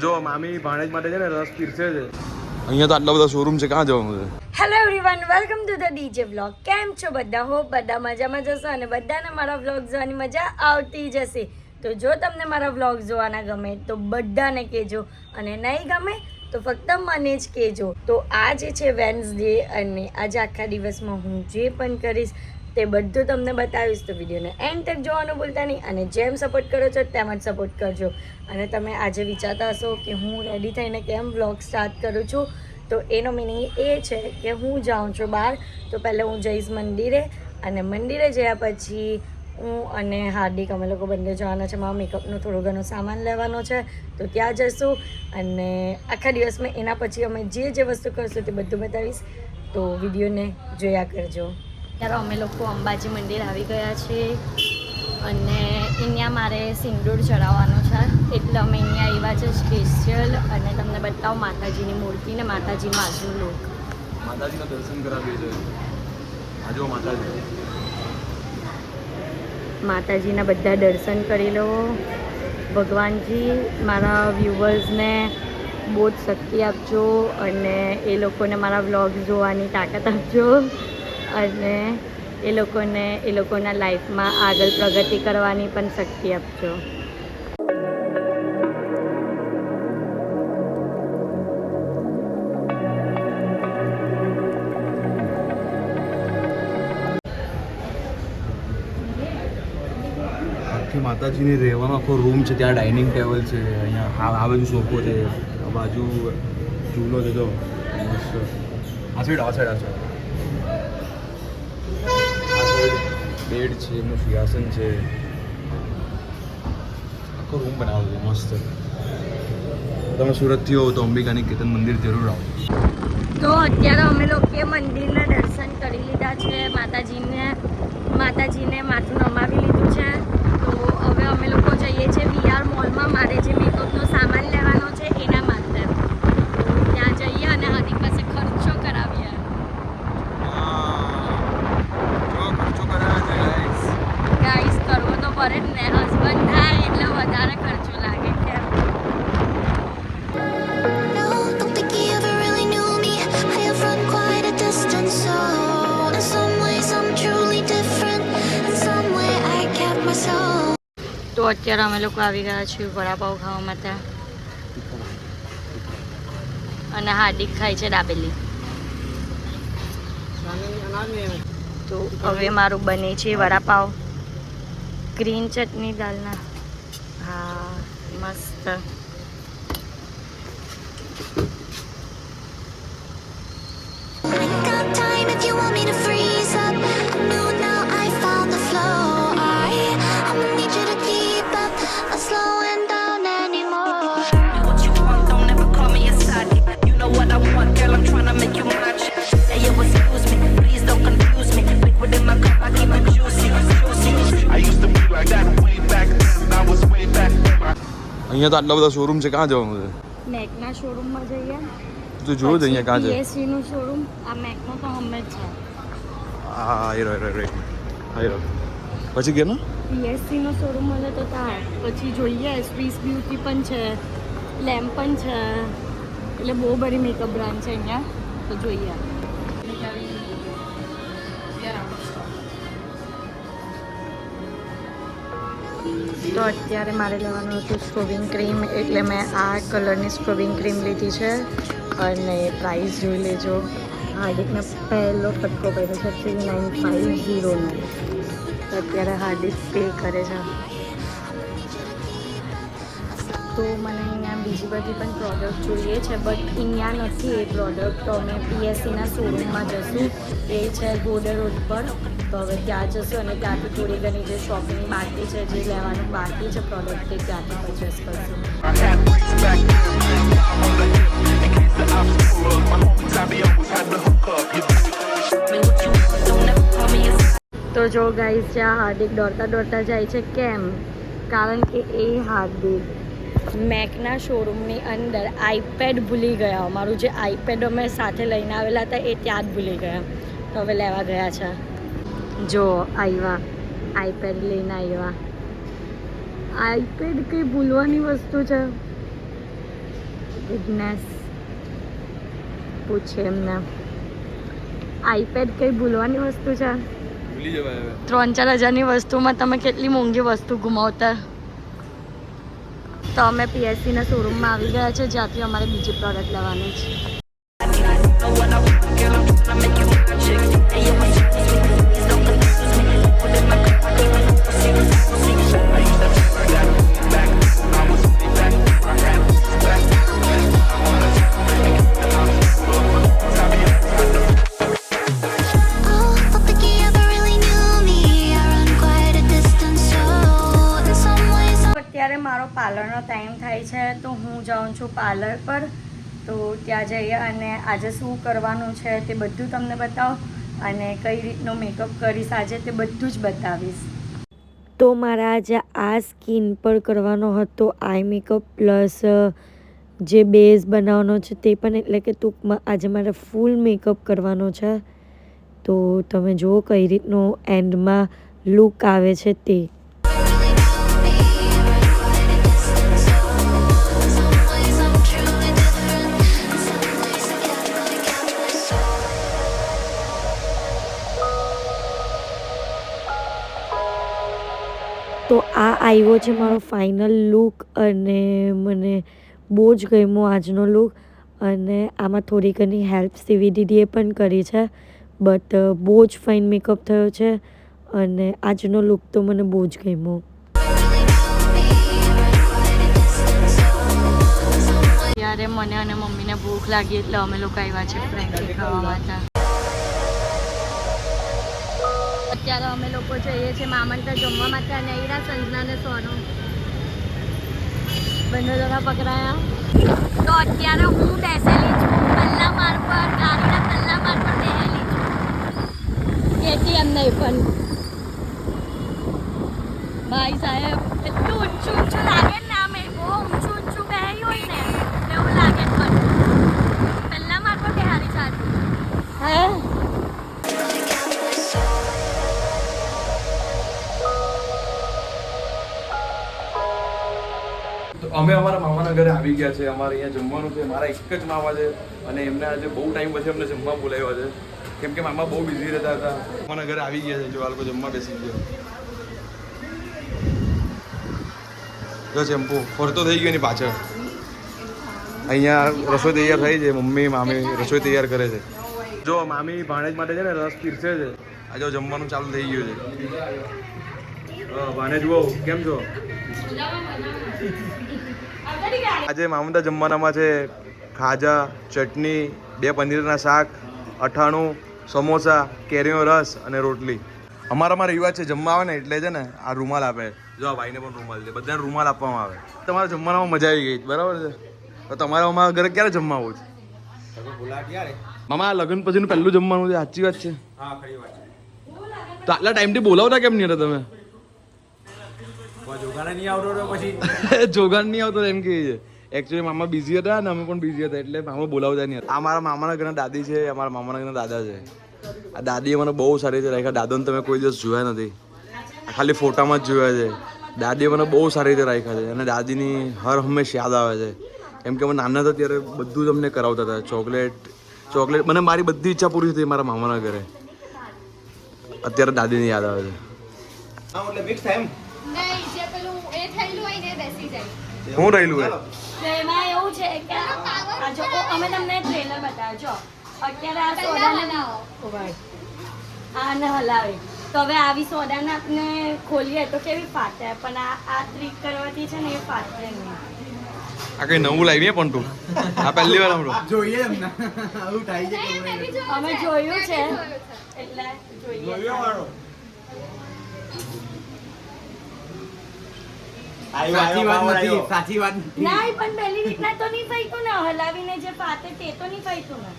જો મામી ભાણેજ માટે છે ને રસ પીરસે છે. અહીંયા તો આટલા બધા શોરૂમ છે, ક્યાં જવાનું છે? Hello everyone, welcome to the DJ vlog. કેમ છો બધા? હોપ બધા મજામાં જશો અને બધાને મારા વ્લોગ જોવાની મજા આવતી જશે. તો જો તમને મારા વ્લોગ જોવાના ગમે તો બધાને કહેજો અને નહીં ગમે તો ફક્ત મને જ કહેજો. તો આજે છે વેન્સડે અને આજે આખા દિવસમાં હું જે પણ કરીશ તે બધું તમને બતાવીશ. તો વિડીયોને એન્ડ તક જોવાનું ભૂલતા નહીં અને જેમ સપોર્ટ કરો છો તેમ જ સપોર્ટ કરજો. અને તમે આજે વિચારતા હશો કે હું રેડી થઈને કેમ વ્લોગ સ્ટાર્ટ કરું છું, તો એનો મિનિંગ એ છે કે હું જાઉં છું બહાર. તો પહેલાં હું જઈશ મંદિરે અને મંદિરે જયા પછી હું અને હાર્દિક અમે લોકો બંને જવાના છે. મારા મેકઅપનો થોડો ઘણો સામાન લેવાનો છે તો ત્યાં જઈશું અને આખા દિવસમાં એના પછી અમે જે વસ્તુ કરશું તે બધું બતાવીશ. તો વિડીયોને જોયા કરજો. ત્યારે અમે લોકો અંબાજી મંદિર આવી ગયા છીએ અને અહીંયા મારે સિંદૂર ચડાવવાનો છે એટલે અમે અહીંયા આવ્યા છે સ્પેશિયલ. અને તમને બતાવો માતાજીની મૂર્તિ ને માતાજીનું આજનું લોક. માતાજીના દર્શન કરાવીએ છે. આજો માતાજી. માતાજીના બધા દર્શન કરી લો. ભગવાનજી મારા વ્યુઅર્સને બહુ જ શક્તિ આપજો અને એ લોકોને મારા વ્લોગ જોવાની તાકાત આપજો અને એ લોકોના લાઈફમાં આગળ પ્રગતિ કરવાની પણ શક્તિ આપજો. આખી માતાજીને રહેવાનો આખો રૂમ છે. ત્યાં ડાઇનિંગ ટેબલ છે, અહીંયા આ બાજુ સોફો છે, આ બાજુ ચૂલો છે. જો મસ્ત. આ સાઈડ બેડ છે, એમનું સિંહાસન છે, આખો રૂમ બનાવ્યો છે મસ્ત. તમે સુરતથી હો તો અંબિકાની કેતન મંદિર જરૂર આવો. તો અત્યારે અમે લોકોએ મંદિરના દર્શન કરી લીધા છે. માતાજીને માથું નમાવી લીધું છે. તો હવે અમે લોકો જઈએ છીએ VR મોલમાં. મારે જે મેકઅપનો સામાન લેવાનો છે એના માટે ત્યાં જઈએ અને હાર્દિક પાસે ખર્ચો કરાવીએ. ગાઈસ કરવો તો પડે જ ને, હસબન્ડ થાય એટલે વધારે ખર્ચો લાગે. કેમ? તો અત્યારે અમે લોકો આવી ગયા છીએ વડાપાઉં ખાવા માટે અને હાર્દિક ખાય છે દાબેલી. તો હવે મારું બને છે વડાપાઉં, ગ્રીન ચટણી દાલના. હા મસ્ત. અહીંયા તો આટલા બધા શોરૂમ છે, ક્યાં જવાનું છે? મેકના શોરૂમમાં જઈએ. તું જોયું છે અહીંયા ક્યાં છે? PSC નું શોરૂમ. આ મેકનો તો હમે જ છે. હા પછી કે PSC નો શોરૂમ મળે તો ત્યાં પછી જોઈએ. સ્વીસ બ્યુટી પણ છે, લેમ્પ પણ છે, એટલે બહુ બધી મેકઅપ બ્રાન્ડ છે અહીંયા. તો જોઈએ. તો અત્યારે મારે લેવાનું હતું સ્ક્રબિંગ ક્રીમ એટલે મેં આ કલરની સ્ક્રબિંગ ક્રીમ લીધી છે અને પ્રાઇસ જોઈ લેજો. હાર્દિકને પહેલો ફટકો પડ્યો છે 3950નો. અત્યારે હાર્દિક પે કરે છે. તો મને અહીંયા બીજી બધી પણ પ્રોડક્ટ જોઈએ છે બટ અહીંયા નથી એ પ્રોડક્ટ. તો અમે PSCના શોરૂમમાં જશું. એ છે ગોડર રોડ પર. તો હવે ત્યાં જશું અને ત્યાંથી થોડી ઘણી જે શોપિંગ બાકી છે, જે લેવાનું બાકી છે પ્રોડક્ટ, તે ત્યાંથી પરચેસ કરશું. તો જો ગાઈસ જ્યાં હાર્દિક દોડતા જાય છે. કેમ? કારણ કે એ હાર્દિક મેકના શોરૂમની અંદર આઈપેડ ભૂલી ગયા. અમારું જે આઈપેડ અમે સાથે લઈને આવેલા હતા એ ત્યાં જ ભૂલી ગયા. તો હવે લેવા ગયા છે. જો આવ્યા, આઈપેડ લઈને આવ્યા. આઈપેડ કંઈ ભૂલવાની વસ્તુ છે? વિઘ્નેશ પૂછે એમને આઈપેડ કઈ ભૂલવાની વસ્તુ છે? ભૂલી જવાય હવે. 3-4 હજારની વસ્તુમાં તમે કેટલી મોંઘી વસ્તુ ગુમાવતા. તો અમે પીએસસીના શોરૂમમાં આવી ગયા છે જ્યાંથી અમારે બીજી પ્રોડક્ટ લેવાની છે. અત્યારે મારો પાર્લરનો ટાઈમ થાય છે તો હું જાઉં છું પાર્લર પર. તો ત્યાં જઈએ અને આજે શું કરવાનું છે તે બધું તમને બતાવું અને કઈ રીતનો મેકઅપ કરીશ આજે તે બધું જ બતાવીશ. તો મારા આજે આ સ્કિન પર કરવાનો હતો આઈ મેકઅપ પ્લસ જે બેઝ બનાવવાનો છે તે પણ, એટલે કે ટૂંકમાં આજે મારે ફૂલ મેકઅપ કરવાનો છે. તો તમે જુઓ કઈ રીતનો એન્ડમાં લુક આવે છે તે. તો આ આવ્યો છે મારો ફાઇનલ લુક અને મને બહુ જ ગમ્યો આજનો લુક. અને આમાં થોડી ઘણી હેલ્પ સીવી દીદીએ પણ કરી છે, બટ બહુ જ ફાઇન મેકઅપ થયો છે અને આજનો લુક તો મને બહુ જ ગમ્યો. ત્યારે મને અને મમ્મીને ભૂખ લાગી એટલે અમે લોકો આવ્યા છે ફ્રેન્કી ખાવા માટે. અત્યારે અમે લોકો જઈએ છીએ મામંતા જમવા માટે અને ઈરા સંજના ને સોનું બંને જણા પકડાયા. તો અત્યારે હું બેસેલી છું પહેલા માળ પર, ગાડીના પહેલા માળ પર બેસેલી છું. એટીએમ નહીં પણ ભાઈ સાહેબ એટલું ઊંચું ઊંચું લાગે ને, આમ બહુ ઊંચું ઊંચું બેહી હોય ને એવું લાગે પણ પહેલા માળ પર બેહારી સાથે હે. અમે અમારા મામાના ઘરે આવી ગયા છે. અમારે અહીંયા જમવાનું છે. મારા એક જ મામા છે અને એમને આજે બહુ ટાઈમ પછી અમને જમવા બોલાવ્યા છે, કેમ કે મામા બહુ બિઝી રહેતા હતા. મામાના ઘરે આવી ગયા છે. જો આ લોકો જમવા બેસી ગયા. જો ચેમ્પુ ફરતો થઈ ગયો એની પાછળ. અહીંયા રસોઈ તૈયાર થઈ છે. મમ્મી મામી રસોઈ તૈયાર કરે છે. જો મામી ભાણેજ માટે છે ને રસ પીરસે છે. આજે જમવાનું ચાલુ થઈ ગયું છે. ભાણેજ બહુ કેમ છો? આજે મામંતા જમવાનામાં છે ખાજા, ચટણી, 2 પનીરના શાક, અઠાણું, સમોસા, કેરીનો રસ અને રોટલી. અમારામાં રિવાજ છે જમવા આવે ને એટલે છે ને આ રૂમાલ આપે. જો આ ભાઈને પણ રૂમાલ છે. બધાને રૂમાલ આપવામાં આવે. તમારા જમવાનામાં મજા આવી ગઈ બરાબર છે. તો તમારે અમારા ઘરે ક્યારે જમવા આવું છે? મામા લગ્ન પછીનું પહેલું જમવાનું છે. સાચી વાત છે. તો આટલા ટાઈમથી બોલાવતા કેમ નહીં હતા તમે? જોગાણ નહીં આવતો એમ કે છે. એકચ્યુઅલી મામા બિઝી હતા ને અમે પણ બિઝી હતા એટલે મામા બોલાવતા નહીં હતા. આ મારા મામાના ઘરના દાદી છે, અમારા મામાના ઘરના દાદા છે. આ દાદીએ મને બહુ સારી રીતે રાખ્યા. દાદોને તમે કોઈ દિવસ જોયા નથી, ખાલી ફોટામાં જ જોયા છે. દાદીએ મને બહુ સારી રીતે રાખ્યા છે અને દાદીની હર હંમેશ યાદ આવે છે. કેમ કે અમે નાના હતા ત્યારે બધું જ અમને કરાવતા હતા. ચોકલેટ મને મારી બધી ઈચ્છા પૂરી થઈ મારા મામાના ઘરે. અત્યારે દાદીની યાદ આવે છે. શું રહેલું એમાં એવું છે કે અમે તમને ટ્રેલર બતાવ્યો. અત્યારે આ સોદાને આને હલાવે તો હવે આવી સોદાને આપણે ખોલીએ તો કેવી ફાટે, પણ આ ટ્રીક કરવાથી છે ને એ ફાટે નહીં. આ કઈ નવું લાવીએ પણ તું આ પહેલી વાર હમણાં જોઈએ એમને આવું થાય છે કે અમે જોયું છે એટલે જોઈએ. સાચી વાત નથી, સાચી વાત નથી. નહીં પણ પહેલી રીતના તો નહીં ફાઈતું ને, હલાવીને જે ફાટે તે તો નહીં ફાઈતું ને.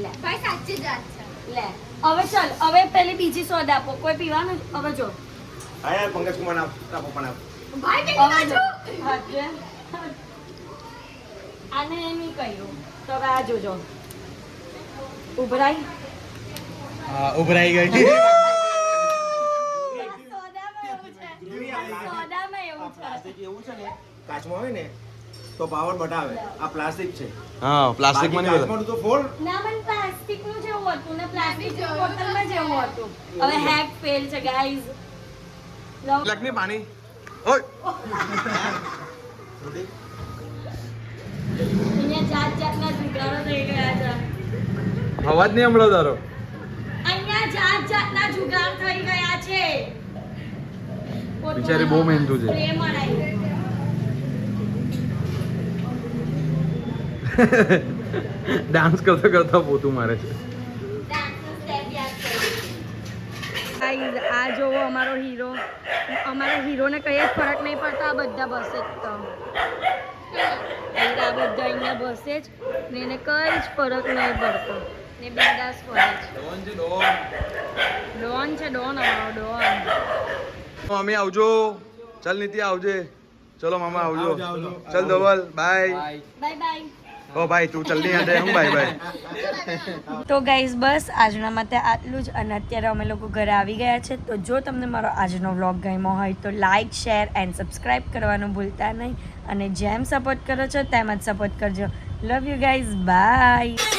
લે ભાઈ સાચી જ વાત છે. લે હવે ચાલ, હવે પેલી બીજી સોડા આપો. કોઈ પીવાનું? હવે જો આયા પંકજ કુમાર ના પપ્પા ના ભાઈ કેટલા છો હાજે આને નહીં કહ્યું તો હવે આ જોજો ઉભરાઈ. હા ઉભરાઈ ગઈ. સોદામાં એવું છે એવું છે ને કાચમાં હોય ને તો પાવર બતાવે આ પ્લાસ્ટિક છે હા પ્લાસ્ટિકમાં નહીં બધા કાચમાંનું તો ફોડ ના મને પ્લાસ્ટિકનું જેવું હતું ને પ્લાસ્ટિકની બોટલમાં જેવું હતું હવે હેક ફેલ છે ગાઈઝ લખની પાણી ઓય અહીંયા જાત જાતના જુગારો થઈ ગયા છે અવાજ નહીં હમણાં તારો અહીંયા જાત જાતના જુગાર થઈ ગયા છે બિચારી બહુ મહેનતુ છે. સ્પ્રે મરાઈ ડાન્સ કરતા કરતા પોતું મારે છે. ગાઈઝ આ જોવો અમારો હીરો હીરોને કઈ જ ફરક નહીં પડતો આ બધા બસે જ તો આ બધા અહીંયા બસે જ ને એને કઈ જ ફરક નહીં પડતો ને બિંદાસ ફરે છે ડોન છે ડોન અમારો ડોન મમ્મી આવજો ચાલ નીતિ આવજે ચલો મામા આવજો આવજો, આવજો. ચાલ ધવલ બાય બાય બાય ઓ ભાઈ તું જલ્દી યાદ હું બાય બાય તો ગાઈઝ બસ આજના માટે આટલું જ અને અત્યારે અમે લોકો ઘરે આવી ગયા છે તો જો તમને મારો આજનો વ્લોગ ગમ્યો હોય તો લાઇક શેર એન્ડ સબસ્ક્રાઈબ કરવાનું ભૂલતા નહીં અને જેમ સપોર્ટ કરો છો તેમ જ સપોર્ટ કરજો લવ યુ ગાઈઝ બાય